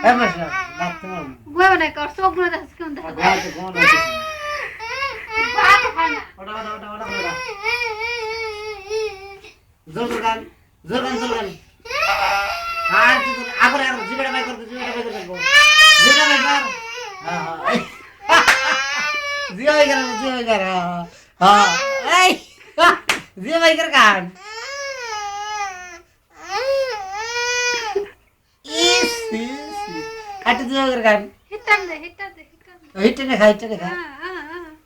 বসো দাঁত তোমার গোয়া না কর সব গুলো দাস কেমন দেখা গায়ে তো কোন আছে ভাত খায় না ওটা জোর গান আর তো আবার জিবেটা বাই করতে জিবেটা বাই কর হ্যাঁ জিও বাই কর হ্যাঁ এই জিও বাই কর কান কাটি জিও বাই কর কান হিটন দে হিটে না খা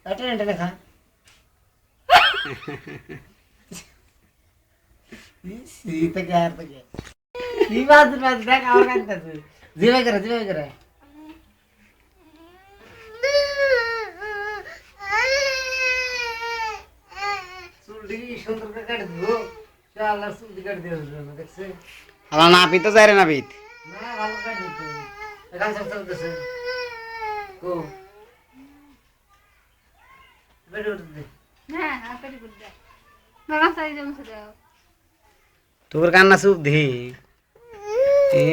এটা না খা सीता क्या यार तो क्या ये बात देख और क्या करता तू जीवा कर सुल्डी सुंदर का काट दो चल सुल्डी काट दे देख से हला ना पीते जा रे ना पीत ना वाला काट दे एकान सब दे को बैठ उठ दे হ্যাঁ আপনি গুড দে বাবা সাই জম সে দাও তোর কান্না সুপ দে এ